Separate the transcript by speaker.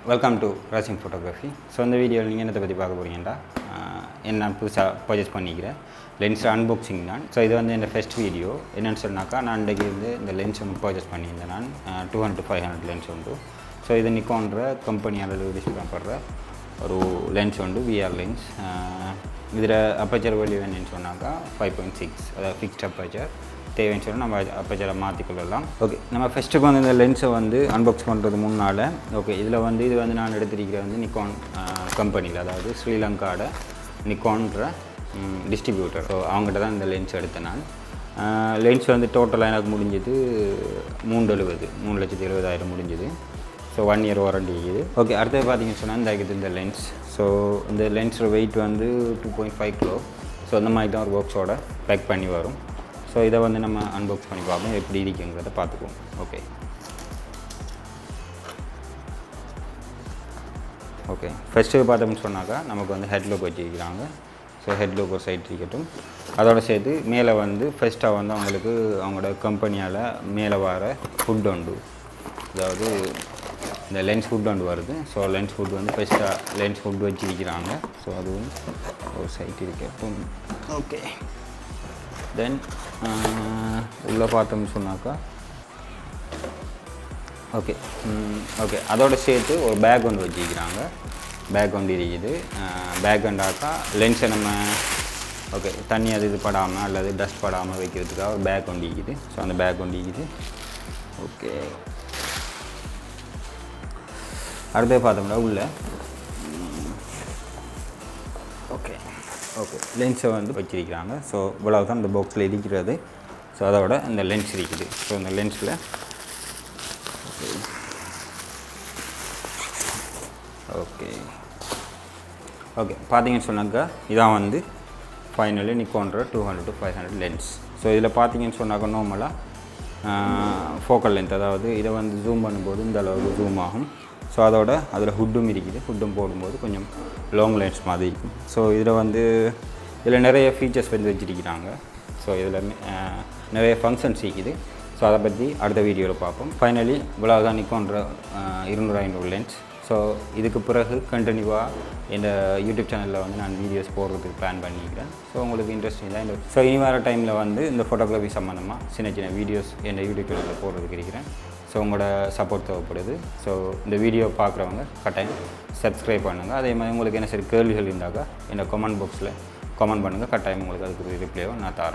Speaker 1: Welcome to raseemphotography. So இந்த வீடியோவில் நீங்கள் என்னத்தை பற்றி பார்க்க போகிறீங்கன்னா என்ன புதுசாக பர்ச்சேஸ் பண்ணிக்கிறேன் லென்ஸ் அன்பாக்சிங் தான். ஸோ இது வந்து என்னோட ஃபஸ்ட் வீடியோ. என்னென்னு சொன்னாக்கா நான் இன்றைக்கி இந்த லென்ஸ் ஒன்று பர்ச்சேஸ் பண்ணியிருந்தேன். நான் 200 to 500 லென்ஸ் உண்டு. ஸோ இது நிக்கான்ற கம்பெனியால் ரிலீஸ் பண்ணப்படுற ஒரு லென்ஸ் உண்டு, விஆர் லென்ஸ். இதில் அப்பச்சர் வேல்யூ என்னன்னு சொன்னாக்கா 5.6, அதாவது ஃபிக்ஸ்ட் அப்பச்சர். தேவைன்னு சொல்லி நம்ம அப்பச்சரை மாற்றிக்கொள்ளலாம். ஓகே, நம்ம ஃபஸ்ட்டுக்கு வந்து இந்த லென்ஸை வந்து அன்பாக்ஸ் பண்ணுறது முன்னால் ஓகே இது வந்து நான் எடுத்திருக்கிற வந்து நிக்கான் கம்பெனியில், அதாவது ஸ்ரீலங்காவோட நிக்கான்ற டிஸ்ட்ரிபியூட்டர். ஸோ அவங்ககிட்ட தான் இந்த லென்ஸ் எடுத்தேன் நான். லென்ஸ் வந்து டோட்டலாக எனக்கு முடிஞ்சது 3,70,000 முடிஞ்சது. ஸோ 1 year வாரண்டி இருக்குது. ஓகே, அடுத்தது பார்த்தீங்கன்னு சொன்னால் இந்த லென்ஸ். ஸோ இந்த லென்ஸோட வெயிட் வந்து 2.5 kg. ஸோ அந்த மாதிரி தான் ஒரு பாக்ஸோட பேக் பண்ணி வரும். ஸோ இதை வந்து நம்ம அன்பாக்ஸ் பண்ணி பார்ப்போம், எப்படி இருக்குங்கிறத பார்த்துக்குவோம். ஓகே ஃபஸ்ட்டு பார்த்தோம்னு சொன்னாக்கா நமக்கு வந்து ஹெட் லோக் வச்சுருக்கிறாங்க. ஸோ ஹெட் லோக் ஒரு சைட் இருக்கட்டும். அதோட சேர்த்து மேலே வந்து ஃபஸ்ட்டாக வந்து அவங்களோட கம்பெனியால் மேலே வர ஃபுட் உண்டு, அதாவது இந்த லென்ஸ் ஃபுட் ஒன்று வருது. ஸோ லென்ஸ் ஃபுட் வந்து ஃபஸ்ட்டாக லென்ஸ் ஃபுட் வச்சுருக்கிறாங்க. ஸோ அது ஒரு சைட் இருக்கட்டும். ஓகே, தென் உள்ளே பார்த்தோம்னு சொன்னாக்கா ஓகே அதோட சேர்த்து ஒரு பேக் ஒன்று வச்சுக்கிறாங்க. பேக் ஒன்று இருக்குது. பேக் ஒன்றாக்கா லென்ஸை நம்ம தண்ணி இது படாமல் அல்லது டஸ்ட் படாமல் வைக்கிறதுக்காக ஒரு பேக் ஒன்று இருக்குது. ஸோ அந்த பேக் ஒன்று இருக்குது. ஓகே, அடுத்தது பார்த்தோம்னா உள்ள ஓகே லென்ஸை வந்து வச்சிருக்கிறாங்க. ஸோ இவ்வளவு தான் இந்த பாக்ஸில் இருக்கிறது. ஸோ அதோட இந்த லென்ஸ் இருக்குது. ஸோ இந்த லென்ஸில் ஓகே பார்த்தீங்கன்னு சொன்னாக்கா இதான் வந்து ஃபைனலி நிக்கான்ற 200 to 500 லென்ஸ். ஸோ இதில் பார்த்தீங்கன்னு சொன்னாக்கா நார்மலாக ஃபோக்கல் லென்த், அதாவது இதை வந்து ஜூம் பண்ணும்போது இந்த அளவுக்கு ஜூம் ஆகும். ஸோ அதில் ஹுட்டும் இருக்குது. ஹுட்டும் போடும்போது கொஞ்சம் லாங் லென்ஸ் மாதிரி இருக்கும். ஸோ இதில் நிறைய ஃபீச்சர்ஸ் வந்து வச்சுருக்கிறாங்க. ஸோ இதில் நிறைய ஃபங்க்ஷன்ஸ் இருக்குது. ஸோ அதை பற்றி அடுத்த வீடியோவில் பார்ப்போம். ஃபைனலி இவ்வளவு தான் நிக்கான்ற 200-500 லென்ஸ். ஸோ இதுக்கு பிறகு கண்டினியூவாக இந்த யூடியூப் சேனலில் வந்து நான் வீடியோஸ் போடுறதுக்கு பிளான் பண்ணிக்கிறேன். ஸோ உங்களுக்கு இன்ட்ரெஸ்டிங் தான் ஸோ இனி வர டைமில் வந்து இந்த ஃபோட்டோகிராஃபி சம்மந்தமாக சின்ன வீடியோஸ் என் யூடியூப் சேனலில் போடுறதுக்கு இருக்கிறேன். ஸோ உங்களோட சப்போர்ட் தேவைப்படுது. ஸோ இந்த வீடியோ பார்க்குறவங்க கட்டாயம் சப்ஸ்கிரைப் பண்ணுங்கள். அதே மாதிரி உங்களுக்கு என்ன சரி கேள்விகள் இருந்தாக்கா என்னோட கமெண்ட் பாக்ஸில் கமெண்ட் பண்ணுங்கள். கட்டாயம் உங்களுக்கு அதுக்கு ரிப்ளைவை நான் தரேன்.